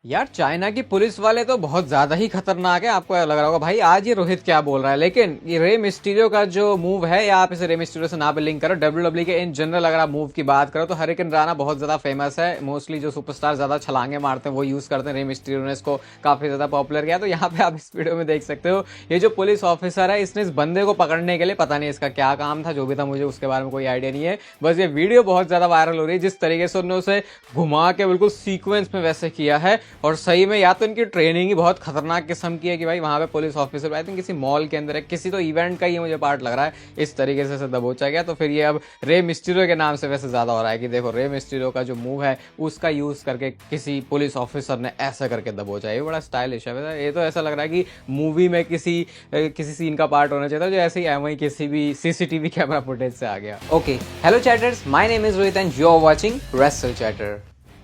यार चाइना की पुलिस वाले तो बहुत ज्यादा ही खतरनाक है। आपको लग रहा होगा भाई आज ये रोहित क्या बोल रहा है, लेकिन ये रे मिस्टीरियो का जो मूव है, या आप इसे रे मिस्टीरियो से ना भी लिंक करो, डब्ल्यूडब्ल्यू के इन जनरल अगर आप मूव की बात करो तो हरिकेन राणा बहुत ज्यादा फेमस है। मोस्टली जो सुपरस्टार ज्यादा छलांगे मारते हैं वो यूज करते हैं। रे मिस्टीरियो ने इसको काफी ज्यादा पॉपुलर किया। तो यहाँ पे आप इस वीडियो में देख सकते हो, ये जो पुलिस ऑफिसर है इसने इस बंदे को पकड़ने के लिए, पता नहीं इसका क्या काम था, जो भी था मुझे उसके बारे में कोई आइडिया नहीं है। बस ये वीडियो बहुत ज्यादा वायरल हो रही है जिस तरीके से उन्होंने उसे घुमा के बिल्कुल सीक्वेंस में वैसे किया है। और सही में या तो इनकी ट्रेनिंग ही बहुत खतरनाक किस्म की है कि भाई वहां पे पुलिस ऑफिसर, आई थिंक किसी मॉल के अंदर है, किसी तो इवेंट का ही मुझे पार्ट लग रहा है, इस तरीके से दबोचा गया। तो फिर ये अब रे मिस्टीरियो के नाम से वैसे ज्यादा हो रहा है कि देखो रे मिस्टीरियो का जो मूव है उसका यूज करके किसी पुलिस ऑफिसर ने ऐसा करके दबोचा। ये बड़ा स्टाइलिश है। ये तो ऐसा लग रहा है कि मूवी में किसी सीन का पार्ट होना चाहिए था, जो ऐसे ही वही किसी भी सीसीटीवी कैमरा फुटेज से आ गया। Okay, hello chatters, my name is Rohit and you are watching wrestle chatter.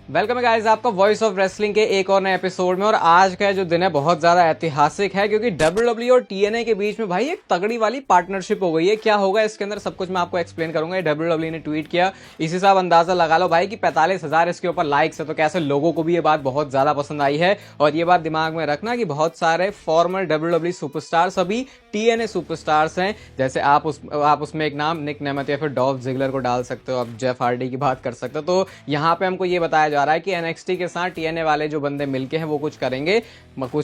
Welcome है गाइस आपका वॉइस ऑफ रेसलिंग के एक और नए एपिसोड में। और आज का जो दिन है बहुत ज्यादा ऐतिहासिक है, क्योंकि डब्ल्यूडब्ल्यू और टीएनए के बीच में भाई एक तगड़ी वाली पार्टनरशिप हो गई है। क्या होगा इसके अंदर सब कुछ मैं आपको एक्सप्लेन करूंगा। डब्ल्यूडब्ल्यू ने ट्वीट किया, इसी से आप अंदाजा लगा लो भाई कि 45,000 इसके ऊपर लाइक्स है। तो कैसे लोगों को भी ये बात बहुत ज्यादा पसंद आई है। और ये बात दिमाग में रखना कि बहुत सारे फॉर्मर डब्ल्यूडब्ल्यू सुपरस्टार्स अभी टीएनए सुपरस्टार्स हैं। जैसे आप उसमें एक नाम निक नेमेथ या फिर डॉल्फ जिगलर को डाल सकते हो, आप जेफ हार्डी की बात कर सकते हो। तो यहाँ पे हमको ये बताया जा रहा है कि एनएक्सटी के साथ टीएनए वाले जो बंदे मिलके हैं वो कुछ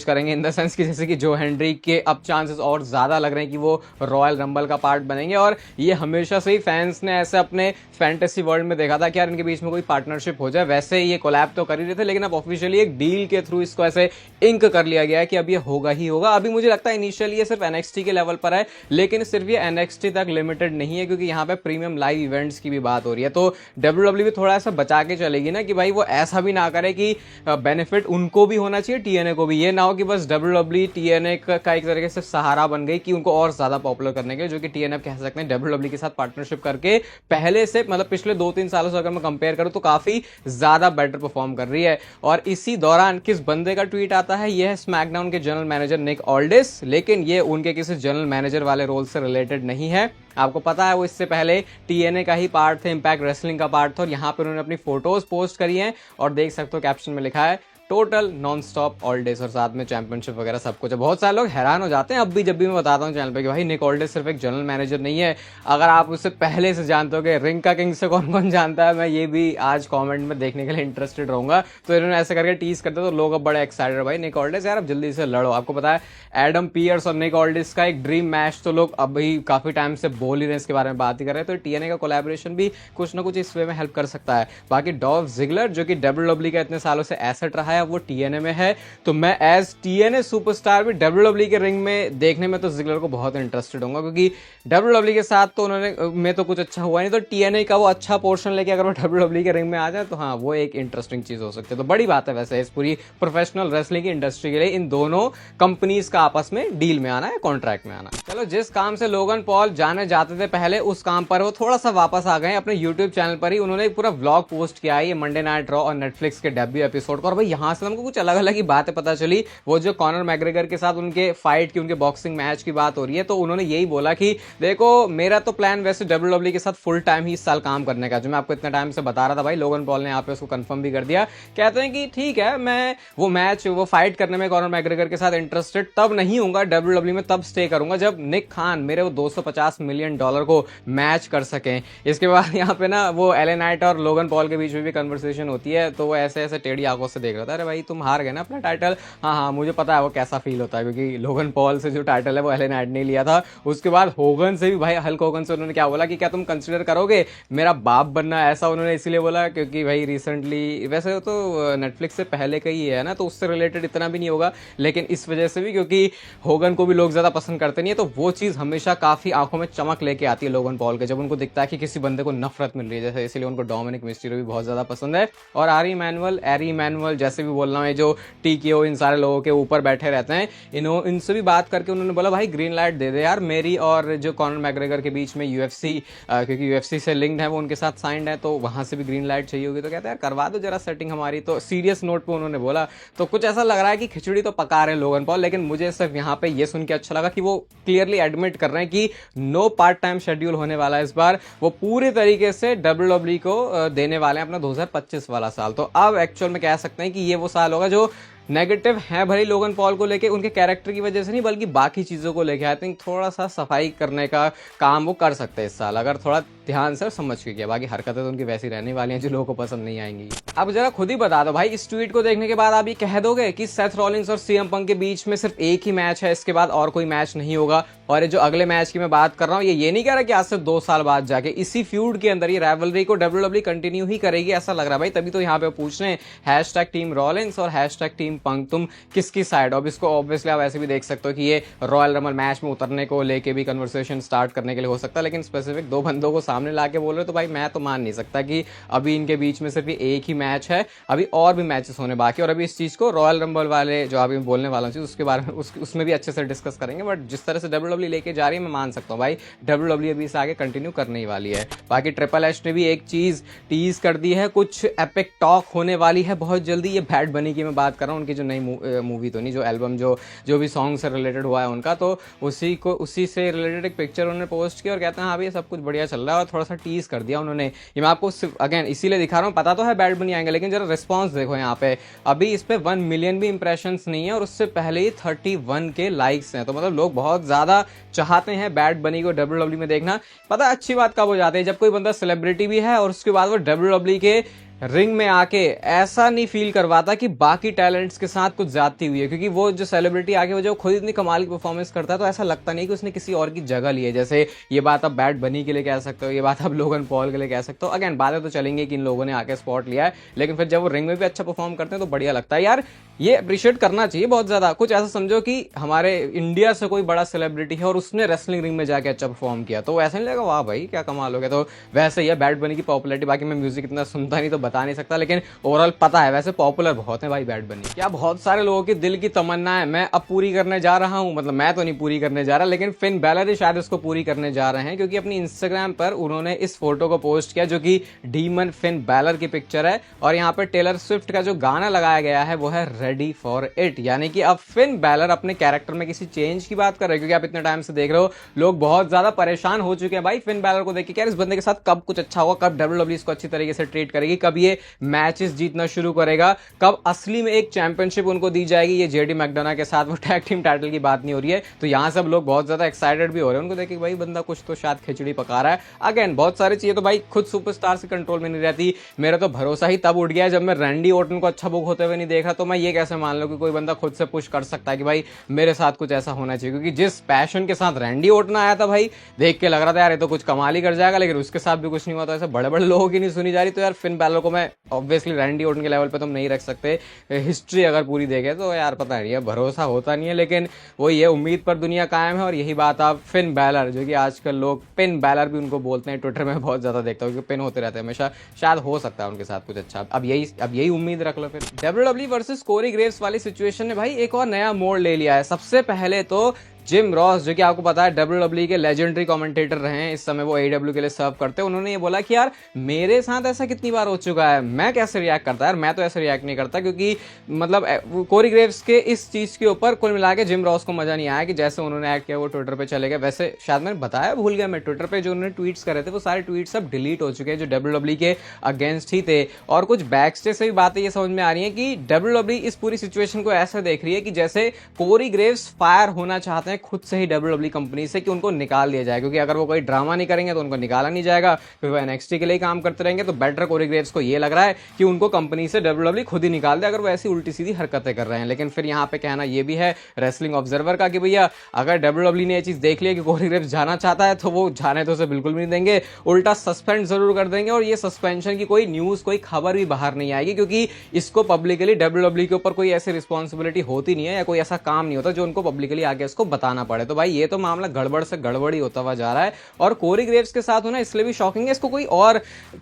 करेंगे इन द सेंस कि जैसे कि जो हेनरी के अब चांसेस और ज्यादा लग रहे हैं कि वो रॉयल रंबल का पार्ट बनेंगे। और ये हमेशा से ही फैंस ने ऐसे अपने फैंटेसी वर्ल्ड में देखा था कि यार इनके बीच में कोई पार्टनरशिप हो जाए। वैसे ये कोलैब तो कर ही रहे थे, लेकिन अब ऑफिशियली एक डील के थ्रू इसको ऐसे इंक कर लिया गया है कि अब ये होगा ही होगा। अभी मुझे लगता है इनिशियली ये सिर्फ एनएक्सटी के लेवल पर है, लेकिन सिर्फ ये एनएक्सटी तक लिमिटेड नहीं है, क्योंकि यहाँ पे प्रीमियम लाइव इवेंट्स की भी बात हो रही है। तो डब्ल्यूडब्ल्यू भी थोड़ा सा बचा के चलेगी ना कि भाई वो ऐसा भी ना करे कि बेनिफिट उनको भी होना चाहिए, टीएनए को भी। ये ना हो कि बस डब्ल्यूडब्ल्यू टीएनए का एक तरीके से सहारा बन गई कि उनको और ज्यादा पॉपुलर करने के, जो कि टीएनए कह सकते हैं डब्ल्यूडब्ल्यू के साथ पार्टनरशिप करके पहले से, मतलब पिछले 2-3 सालों से अगर मैं कंपेयर करूं तो काफी ज्यादा बेटर परफॉर्म कर रही है। और इसी दौरान किस बंदे का ट्वीट आता है, यह है स्मैकडाउन के जनरल मैनेजर निक ऑल्डिस, लेकिन ये उनके किसी जनरल मैनेजर वाले रोल से रिलेटेड नहीं है। आपको पता है वो इससे पहले टीएनए का ही पार्ट थे, इंपैक्ट रेसलिंग का पार्ट था। और यहाँ पे उन्होंने अपनी फोटोज पोस्ट करी हैं और देख सकते हो कैप्शन में लिखा है total non stop all days, और साथ में चैंपियनशिप वगैरह सब कुछ है। बहुत सारे लोग हैरान हो जाते हैं अब भी जब भी मैं बताता हूँ चैनल पे कि भाई निक ऑल्डिस सिर्फ एक जनरल मैनेजर नहीं है। अगर आप उससे पहले से जानते हो कि रिंग का किंग से कौन कौन जानता है, मैं ये भी आज कमेंट में देखने के लिए इंटरेस्टेड रहूंगा। तो इन्होंने ऐसे करके टीज करते तो लोग अब बड़े एक्साइटेड है, भाई निक ऑल्डिस यार अब जल्दी से लड़ो। आपको पता है एडम पियर्स और निक ऑल्डिस का एक ड्रीम मैच तो लोग अभी काफी टाइम से बोल ही रहे हैं, इसके बारे में बात ही कर रहे हैं। तो टीएनए का कोलैबोरेशन भी कुछ ना कुछ इस वे में हेल्प कर सकता है। बाकी डॉल्फ जिगलर जो कि डब्ल्यूडब्ल्यू का इतने सालों से एसेट रहा है, वो टीएनए में है। तो मैं एज टीएनए सुपरस्टार भी डब्ल्यूडब्ल्यू के रिंग में देखने में तो जिगलर को बहुत इंटरेस्टेड होऊंगा, क्योंकि डब्ल्यूडब्ल्यू के साथ तो उन्होंने में तो कुछ अच्छा हुआ नहीं। तो टीएनए का वो अच्छा पोर्शन लेके अगर वो डब्ल्यूडब्ल्यू के रिंग में आ जाए तो हाँ वो एक इंटरेस्टिंग चीज हो सकती है। तो बड़ी बात है वैसे इस पूरी प्रोफेशनल रेसलिंग की इंडस्ट्री के लिए इन दोनों कंपनीज का आपस में डील में आना है, कॉन्ट्रैक्ट में आना। चलो, जिस काम से लोगन पॉल जाने जाते थे पहले, उस काम पर वो थोड़ा सा वापस आ गए अपने यूट्यूब चैनल पर ही। उन्होंने एक पूरा व्लॉग पोस्ट किया है, ये मंडे नाइट रॉ और नेटफ्लिक्स के डेब्यू एपिसोड का। और भाई यहाँ से हमको कुछ अलग अलग ही बातें पता चली। वो जो कॉनर मैग्रेगर के साथ उनके फाइट की, उनके बॉक्सिंग मैच की बात हो रही है, तो उन्होंने यही बोला कि देखो मेरा तो प्लान वैसे डब्ल्यूडब्ल्यू के साथ फुल टाइम ही इस साल काम करने का, जो मैं आपको इतना टाइम से बता रहा था। भाई लोगन पॉल ने यहाँ पे उसको कंफर्म भी कर दिया। कहते हैं कि ठीक है, मैं वो फाइट करने में कॉनर मैग्रेगर के साथ इंटरेस्टेड तब नहीं हूंगा डब्ल्यूडब्ल्यू में, तब स्टे करूंगा जब निक खान मेरे वो $250 मिलियन को मैच कर सकें। इसके बाद यहाँ पे ना वो एले नाइट और लोगन पॉल के बीच में भी कन्वर्सेशन होती है, तो वो ऐसे ऐसे टेढ़ी आंखों से देख रहा था, अरे भाई तुम हार गए ना अपना टाइटल। हाँ मुझे पता है वो कैसा फील होता है, क्योंकि लोगन पॉल से जो टाइटल है वो एले नाइट ने लिया था। उसके बाद होगन से भी, भाई हल्क होगन से उन्होंने क्या बोला कि क्या तुम कंसिडर करोगे मेरा बाप बनना। ऐसा उन्होंने इसीलिए बोला क्योंकि भाई रिसेंटली, वैसे तो नेटफ्लिक्स से पहले का ही है ना, तो उससे रिलेटेड इतना भी नहीं होगा, लेकिन इस वजह से भी क्योंकि होगन को भी लोग ज्यादा पसंद करते नहीं है, तो वो चीज हमेशा काफी आंखों में चमक लेके आती है लोगन पॉल के, जब उनको दिखता है कि किसी बंदे को नफरत मिल रही है। जैसे इसलिए उनको डोमिनिक मिस्टीरियो भी बहुत ज्यादा पसंद है। और एरी इमैनुअल जैसे भी बोल रहा हूँ, जो टीकेओ इन सारे लोगों के ऊपर बैठे रहते हैं, इनसे भी बात करके उन्होंने बोला भाई ग्रीन लाइट दे दे यार मेरी और जो कॉनर मैग्रेगर के बीच में यूएफसी, क्योंकि यूएफसी से लिंक्ड है, वो उनके साथ साइंड है, तो वहां से भी ग्रीन लाइट चाहिए होगी। तो कहते हैं यार करवा दो जरा सेटिंग हमारी। तो सीरियस नोट पे उन्होंने बोला। तो कुछ ऐसा लग रहा है कि खिचड़ी तो पका रहे हैं लोगन पॉल, लेकिन मुझे सिर्फ यहाँ पे ये सुन के अच्छा लगा कि वो क्लियरली एडमिट कर रहे हैं कि नो पार्ट टाइम शेड्यूल होने वाला है इस बार। वो पूरी तरीके से डब्ल्यूडब्ल्यू को देने वाले हैं अपना 2025 वाला साल। तो अब एक्चुअल में कह सकते हैं कि ये वो साल होगा जो नेगेटिव है भले लोगन पॉल को लेके, उनके कैरेक्टर की वजह से नहीं बल्कि बाकी चीज़ों को लेके। आई थिंक थोड़ा सा सफाई करने का काम वो कर सकते हैं इस साल, अगर थोड़ा ध्यान से समझ के किया। बाकी हरकतें तो उनकी वैसी रहने वाली हैं जो लोगों को पसंद नहीं आएंगी। अब जरा खुद ही बता दो भाई, इस ट्वीट को देखने के बाद आप ये कह दोगे कि सेथ रॉलिंस और सीएम पंक के बीच में सिर्फ एक ही मैच है, इसके बाद और कोई मैच नहीं होगा। और ये जो अगले मैच की मैं बात कर रहा हूँ, ये नहीं कह रहा कि आज से 2 साल बाद जाके इसी फ्यूड के अंदर ये राइवलरी को डब्ल्यूडब्ल्यूई कंटिन्यू ही करेगी, ऐसा लग रहा है भाई। तभी तो यहाँ पे पूछ रहे हैं हैशटैग टीम रॉलिंस और हैशटैग टीम पंक, तुम किसकी साइड। अब इसको ऑब्वियसली आप ऐसे भी देख सकते हो कि ये रॉयल रंबल मैच में उतरने को लेके भी कन्वर्सेशन स्टार्ट करने के लिए हो सकता है, लेकिन स्पेसिफिक 2 बंदों को सामने ला के बोल रहे हो तो भाई मैं तो मान नहीं सकता कि अभी इनके बीच में सिर्फ एक ही मैच है, अभी और भी मैचेस होने बाकी। और अभी इस चीज को रॉयल रंबल वाले जो अभी बोलने वाला हूँ उसके बारे में उसमें भी अच्छे से डिस्कस करेंगे। बट जिस तरह से डब्ल्यूडब्ल्यूई लेके जा रही है मैं मान सकता हूँ भाई डब्ल्यूडब्ल्यूई अभी इसे आगे कंटिन्यू करने ही वाली है। बाकी ट्रिपल एच ने भी एक चीज टीज कर दी है, कुछ एपिक टॉक होने वाली है बहुत जल्दी। ये बैड बनी की मैं बात कर रहा हूँ, उनकी जो नई मूवी तो नहीं, जो एल्बम जो भी सॉन्ग से रिलेटेड हुआ है उनका, तो उसी से रिलेटेड एक पिक्चर उन्होंने पोस्ट की और कहते हैं हाँ भाई सब कुछ बढ़िया चल रहा है। और थोड़ा सा टीज कर दिया उन्होंने। ये मैं आपको अगेन इसीलिए दिखा रहा हूँ, पता तो है बैड बनी आएंगे, लेकिन जरा रिस्पॉन्स देखो यहाँ पे। अभी इस पे 1 मिलियन भी इंप्रेशंस नहीं है और उससे पहले ही 31 के लाइक्स हैं। तो मतलब लोग बहुत ज्यादा चाहते हैं बैड बनी को डब्ल्यूडब्ल्यूई में देखना। पता है अच्छी बात कब हो जाती है, जब कोई बंदा सेलिब्रिटी भी है और उसके बाद वो डब्ल्यूडब्ल्यूई के रिंग में आके ऐसा नहीं फील करवाता कि बाकी टैलेंट्स के साथ कुछ ज्यादती हुई है। क्योंकि वो जो सेलिब्रिटी आके वो जो खुद इतनी कमाल की परफॉर्मेंस करता है तो ऐसा लगता नहीं कि उसने किसी और की जगह ली है। जैसे ये बात आप बैड बनी के लिए कह सकते हो, ये बात आप लोगन पॉल के लिए कह सकते हो। अगेन बातें तो चलेंगे कि इन लोगों ने आके स्पॉट लिया है, लेकिन फिर जब वो रिंग में भी अच्छा परफॉर्म करते हैं तो बढ़िया लगता है यार। ये अप्रिशिएट करना चाहिए बहुत ज्यादा। कुछ ऐसा समझो कि हमारे इंडिया से कोई बड़ा सेलिब्रिटी है और उसने रेसलिंग रिंग में जाके अच्छा परफॉर्म किया तो ऐसा नहीं लगेगा वाह भाई क्या कमाल हो गया। तो वैसे ही है बैड बनी की पॉपुलैरिटी। बाकी मैं म्यूजिक इतना सुनता नहीं तो बता नहीं सकता, लेकिन ओवरऑल पता है वैसे पॉपुलर बहुत है भाई बैड बनी। क्या बहुत सारे लोगों की दिल की तमन्ना है, मैं अब पूरी करने जा रहा हूं। मतलब मैं तो नहीं पूरी करने जा रहा, लेकिन फिन बैलर ही शायद इसको पूरी करने जा रहे हैं, क्योंकि अपनी इंस्टाग्राम पर उन्होंने इस फोटो को पोस्ट किया जो कि डीमन फिन बैलर की पिक्चर है। और यहाँ पर टेलर स्विफ्ट का जो गाना लगाया गया है वो है रेडी फॉर इट, यानी कि अब फिन बैलर अपने कैरेक्टर में किसी चेंज की बात कर रहे हैं। क्योंकि आप इतने टाइम से देख रहे हो लोग बहुत ज्यादा परेशान हो चुके हैं भाई फिन बैलर को देख के, यार इस बंदे के साथ कब कुछ अच्छा होगा, कब डब्ल्यूडब्ल्यूई इसको अच्छी तरीके से ट्रीट करेगी, कब ये मैचेस जीतना शुरू करेगा, कब असली में एक चैंपियनशिप उनको दी जाएगी। ये जेडी मैकडोना के साथ वो टैग टीम टाइटल की बात नहीं हो रही है। तो यहां सब लोग बहुत ज्यादा एक्साइटेड भी हो रहे हैं उनको देख के, भाई बंदा कुछ तो शायद खिचड़ी पका रहा है। अगेन बहुत सारी चीजें तो भाई खुद सुपरस्टार से कंट्रोल में नहीं रहती। मेरा तो भरोसा ही तब उठ गया जब मैं रैंडी ऑर्टन को अच्छा बुक होते हुए नहीं देखा। तो मैं ये कैसे मान लूं कि कोई बंदा खुद से पुश कर सकता है कि भाई मेरे साथ कुछ ऐसा होना चाहिए। क्योंकि जिस पैशन के साथ रैंडी ऑर्टन आया था भाई, देख के लग रहा था यार ये तो कुछ कमाल ही कर जाएगा, लेकिन उसके साथ भी कुछ नहीं हुआ। तो ऐसे बड़े बड़े लोगों की नहीं सुनी जा रही। तो यार फिन बैलर को मैं ऑब्वियसली रैंडी ऑर्टन के लेवल पे तुम नहीं रख सकते। हिस्ट्री अगर पूरी देखे तो यार पता नहीं है, भरोसा होता नहीं है, लेकिन वही है उम्मीद पर दुनिया कायम है। और यही बात आप फिन बैलर, जो कि आजकल लोग पिन बैलर भी उनको बोलते हैं, ट्विटर में बहुत ज्यादा देखता हूँ क्योंकि पिन होते रहते हैं हमेशा, शायद हो सकता है उनके साथ कुछ अच्छा। अब यही उम्मीद रख लो। फिर डब्ल्यूडब्ल्यूई वर्सेस कोरी ग्रेव्स वाली सिचुएशन ने भाई एक और नया मोड़ ले लिया है। सबसे पहले तो जिम रॉस, जो कि आपको पता है डब्ल्यूडब्ल्यूई के लेजेंडरी कमेंटेटर रहे हैं, इस समय वो एडब्ल्यू के लिए सर्व करते हैं, उन्होंने ये बोला कि यार मेरे साथ ऐसा कितनी बार हो चुका है, मैं कैसे रिएक्ट करता है यार, मैं तो ऐसे रिएक्ट नहीं करता। क्योंकि मतलब कोरी ग्रेव्स के इस चीज के ऊपर कुल मिला के जिम रॉस को मजा नहीं आया कि जैसे उन्होंने एक्ट किया वो ट्विटर पे चले गए। वैसे शायद मैंने बताया भूल गया मैं, ट्विटर पे जो उन्होंने ट्वीट्स करे थे वो सारे ट्वीट सब डिलीट हो चुके हैं जो डब्ल्यूडब्ल्यूई के अगेंस्ट ही थे। और कुछ बैक स्टेज से भी बातें ये समझ में आ रही है कि डब्ल्यूडब्ल्यूई इस पूरी सिचुएशन को ऐसा देख रही है कि जैसे कोरी ग्रेव्स फायर होना चाहते हैं खुद से ही डब्ल्यूडब्ल्यूई कंपनी से, कि उनको निकाल दिया जाए। क्योंकि अगर वो कोई ड्रामा नहीं करेंगे तो उनको निकाला नहीं जाएगा, फिर वो एनएक्सटी के लिए काम करते रहेंगे। तो बेटर कोरी ग्रेव्स को ये लग रहा है कि उनको कंपनी से डब्ल्यूडब्ल्यूई खुद ही निकाल दे अगर वो ऐसी उल्टी सीधी हरकतें कर रहे हैं। लेकिन फिर यहाँ पे कहना ये भी है रेसलिंग ऑब्जर्वर का कि भैया अगर डब्ल्यूडब्ल्यूई ने ये चीज देख लिया कि कोरी ग्रेव्स जाना चाहता है तो वो जाने तो उसे बिल्कुल भी नहीं देंगे, उल्टा सस्पेंड जरूर कर देंगे। और ये सस्पेंशन की कोई न्यूज कोई खबर भी बाहर नहीं आएगी, क्योंकि इसको पब्लिकली डब्ल्यूडब्ल्यूई के ऊपर कोई ऐसी रिस्पॉन्सिबिलिटी होती नहीं है या कोई ऐसा काम नहीं होता जो उनको पब्लिकली आगे उसको बताना पड़े। तो भाई ये तो मामला गड़बड़ से गड़बड़ ही होता हुआ जा रहा है। और कोरी ग्रेव्स के साथ होना इसलिए भी शॉकिंग है, इसको कोई और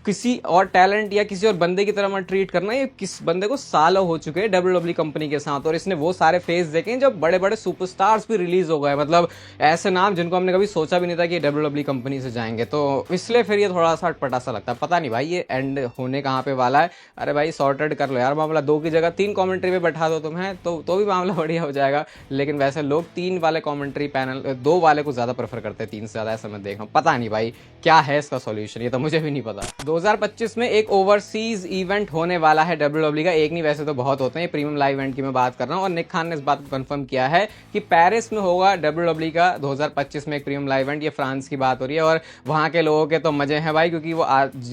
किसी और टैलेंट या किसी और बंदे की तरह मत ट्रीट करना। ये किस बंदे को सालों हो चुके हैं डब्ल्यूडब्ल्यूई कंपनी के साथ, और इसने वो सारे फेस देखे जब बड़े बड़े सुपरस्टार्स भी रिलीज हो गए, मतलब ऐसे नाम जिनको हमने कभी सोचा भी नहीं था कि डब्ल्यूडब्ल्यूई कंपनी से जाएंगे। तो इसलिए फिर ये थोड़ा सा अटपटा सा लगता है। पता नहीं भाई ये एंड होने कहां पे वाला है। अरे भाई सॉर्टेड कर लो यार मामला, 2 की जगह 3 कमेंट्री पे बैठा दो तुम्हें तो भी मामला बढ़िया हो जाएगा। लेकिन वैसे लोग 3 वाले कमेंट्री पैनल 2 वाले को ज्यादा प्रेफर करते हैं 3 से ज्यादा, ऐसा मैं देख रहा हूँ। पता नहीं भाई क्या है इसका सॉल्यूशन, ये तो मुझे भी नहीं पता। 2025 में एक ओवरसीज इवेंट होने वाला है WWE का, एक नहीं वैसे तो बहुत होते हैं, प्रीमियम लाइव इवेंट की मैं बात कर रहा हूँ। और निक खान ने इस बात को कंफर्म किया है कि पेरिस में होगा WWE का 2025 में एक प्रीमियम लाइव इवेंट। ये फ्रांस की बात हो रही है और वहां के लोगों के तो मजे हैं भाई, क्योंकि वो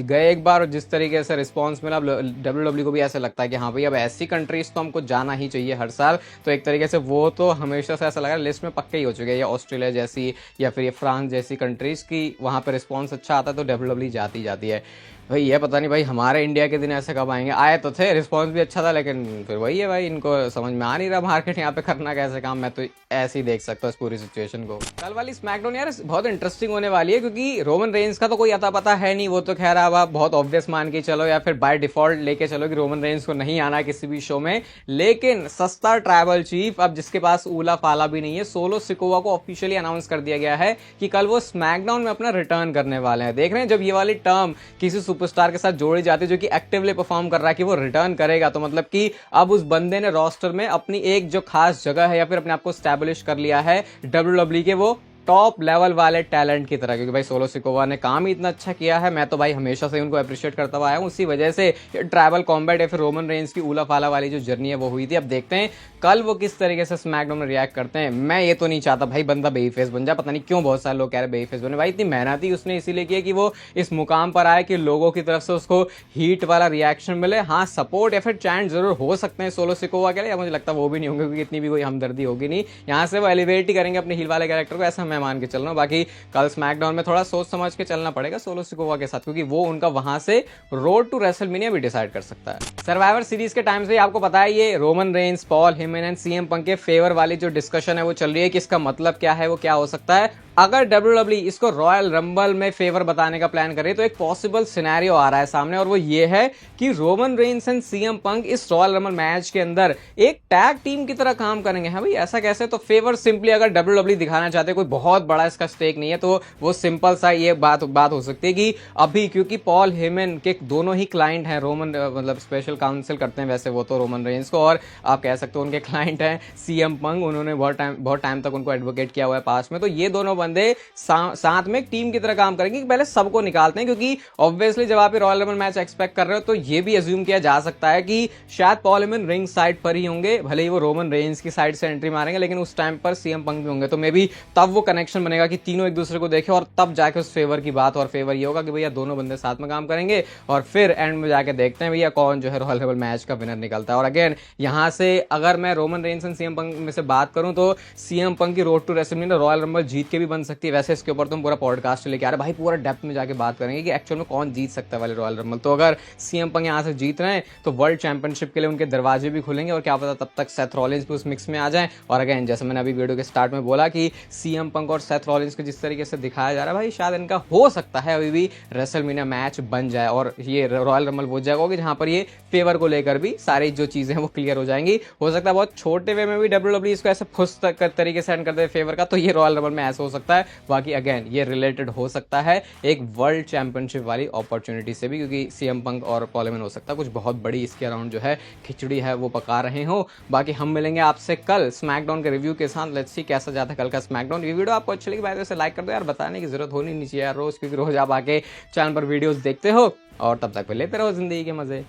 गए एक बार और जिस तरीके से रिस्पॉन्स मिला WWE को भी ऐसा लगता है कि हाँ भाई अब ऐसी कंट्रीज तो हमको जाना ही चाहिए हर साल। तो एक तरीके से वो तो हमेशा से ऐसा लगा लिस्ट में पक्के ही हो चुके हैं, या ऑस्ट्रेलिया जैसी या फिर ये फ्रांस जैसी कंट्रीज की, वहां पर रिस्पॉन्स अच्छा आता है तो WWE जाती है। भाई ये पता नहीं भाई हमारे इंडिया के दिन ऐसे कब आएंगे। आए तो थे, रिस्पॉन्स भी अच्छा था, लेकिन फिर वही है भाई, इनको समझ में आ नहीं रहा मार्केट यहाँ पे करना कैसे काम। मैं तो ऐसे ही देख सकता हूँ इस पूरी सिचुएशन को। कल वाली स्मैकडाउन यार बहुत इंटरेस्टिंग होने वाली है, क्योंकि रोमन रेंज का तो कोई अता पता है नहीं, वो तो खैर अब आप बहुत ऑब्वियस मान के चलो या फिर बाय डिफॉल्ट लेके चलो कि रोमन रेंज को नहीं आना किसी भी शो में। लेकिन सस्ता ट्राइबल चीफ, अब जिसके पास ऊला फाला भी नहीं है, सोलो सिकोवा को ऑफिशियली अनाउंस कर दिया गया है कि कल वो स्मैकडाउन में अपना रिटर्न करने वाले हैं। देख रहे हैं जब ये वाली टर्म किसी सुपरस्टार के साथ जोड़ी जाती है जो कि एक्टिवली परफॉर्म कर रहा है कि वो रिटर्न करेगा, तो मतलब कि अब उस बंदे ने रोस्टर में अपनी एक जो खास जगह है या फिर अपने आप को स्टैब्लिश कर लिया है WWE के वो टॉप लेवल वाले टैलेंट की तरह। क्योंकि भाई सोलो सिकोवा ने काम ही इतना अच्छा किया है, मैं तो भाई हमेशा से उनको अप्रिशिएट करता हुआ आया हूं, उसी वजह से ट्राइबल कॉम्बैट या फिर रोमन रेंज की उला फाला वाली जो जर्नी है वो हुई थी। अब देखते हैं कल वो किस तरीके से स्मैकडाउन में रिएक्ट करते हैं। मैं ये तो नहीं चाहता भाई बंदा बेबी फेस बन जाए, पता नहीं क्यों बहुत सारे लोग कह रहे बेबी फेस बने। भाई इतनी मेहनत ही उसने इसीलिए की कि वो इस मुकाम पर आए कि लोगों की तरफ से उसको हीट वाला रिएक्शन मिले। हाँ सपोर्ट या फिर चैंट जरूर हो सकते हैं सोलो सिकोवा के लिए, मुझे लगता है वो भी नहीं होंगे क्योंकि इतनी भी कोई हमदर्दी होगी नहीं, यहाँ से वो एलिवेट ही करेंगे अपने हील वाले कैरेक्टर को, ऐसा मैं मान के चल रहा हूँ। बाकी कल स्मैकडाउन में थोड़ा सोच समझ के चलना पड़ेगा सोलो सिकोवा के साथ, क्योंकि वो उनका वहां से रोड टू रेसलमेनिया भी डिसाइड कर सकता है। सर्वाइवर सीरीज के टाइम से आपको पता है ये Roman Reigns, Paul Heyman and CM पंक के फेवर वाली जो डिस्कशन है वो चल रही है कि इसका मतलब क्या है, वो क्या हो सकता है। अगर WWE इसको रॉयल रंबल में फेवर बताने का प्लान करे तो एक पॉसिबल सिनेरियो आ रहा है सामने, और वो ये है कि रोमन रेंज एंड सीएम पंक इस रॉयल रंबल मैच के अंदर एक टैग टीम की तरह काम करेंगे। हाँ भाई ऐसा कैसे, तो फेवर सिंपली अगर WWE दिखाना चाहते हैं, कोई बहुत बड़ा इसका स्टेक नहीं है, तो वो सिंपल सा ये बात हो सकती है कि अभी क्योंकि पॉल हेमन के दोनों ही क्लाइंट हैं, रोमन मतलब स्पेशल काउंसिल करते हैं वैसे वो तो रोमन रेंज को, और आप कह सकते हो उनके क्लाइंट हैं सीएम पंक, उन्होंने बहुत टाइम तक उनको एडवोकेट किया हुआ है पास में। तो ये दोनों बंदे साथ में एक टीम की तरह काम करेंगे कि पहले सबको निकालते हैं, क्योंकि ऑब्वियसली जब आप रॉयल रंबल मैच एक्सपेक्ट कर रहे हो तो ये भी अज्यूम किया जा सकता है कि शायद पॉल हेमन रिंग साइड पर ही होंगे, भले ही वो रोमन रेंज की साइड से एंट्री मारेंगे, लेकिन उस टाइम पर सीएम पंक भी होंगे। तो मे बी तब वो कनेक्शन बनेगा कि तीनों एक दूसरे को देखे और तब जाके उस फेवर की बात, और फेवर ये होगा कि भैया दोनों बंदे साथ में काम करेंगे, और फिर एंड में जाके देखते हैं भैया कौन जो है रॉयल रंबल मैच का विनर निकलता है। और अगेन यहाँ से अगर मैं Roman Reigns and CM Punk में से बात करूं तो सीएम पंक की road to WrestleMania Royal Rumble जीत के भी बन सकती है। वैसे इसके ऊपर तुम पूरा पॉडकास्ट लेके आ रहे भाई, पूरा डेप्थ में जाके बात करेंगे कि एक्चुअल में कौन जीत सकता है वाले रॉयल रंबल। तो अगर सीएम पंक यहाँ से जीत रहे हैं तो वर्ल्ड चैंपियनशिप के लिए उनके दरवाजे भी खुलेंगे, और क्या पता तब तक सेथ रॉलिंस भी उस मिक्स में आ जाए। और अगेन जैसे मैंने अभी वीडियो के स्टार्ट में बोला कि सीएम पंक और सेथ रॉलिंस को जिस तरीके से दिखाया जा रहा है भाई, शायद इनका हो सकता है अभी भी रेसलमेनिया मैच बन जाए, और ये रॉयल रंबल वो जगह होगी जहां पर ये फेवर को लेकर भी सारी जो चीजें हैं वो क्लियर हो जाएंगी। हो सकता है बहुत छोटे वे में भी WWE इसको ऐसे फुस तरीके से एंड कर दे फेवर का, तो ये रॉयल रंबल में ऐसा हो सकता है। बाकी अगेन ये रिलेटेड हो सकता है एक वर्ल्ड चैंपियनशिप वाली अपॉर्चुनिटी से भी, क्योंकि सीएम पंक और पॉल हेमन हो सकता है कुछ बहुत बड़ी इसके अराउंड जो है खिचड़ी है वो पका रहे हो। बाकी हम मिलेंगे आपसे कल स्मैकडाउन के रिव्यू के साथ। लेट्स सी कैसा जाता है कल का स्मैकडाउन। ये वीडियो आपको अच्छी लगी बाय द वे से लाइक कर दो यार, बताने की जरूरत होनी नहीं चाहिए यार रोज, क्योंकि रोज आप आके चैनल पर वीडियोस देखते हो, और तब तक पे लेते रहो जिंदगी के मजे।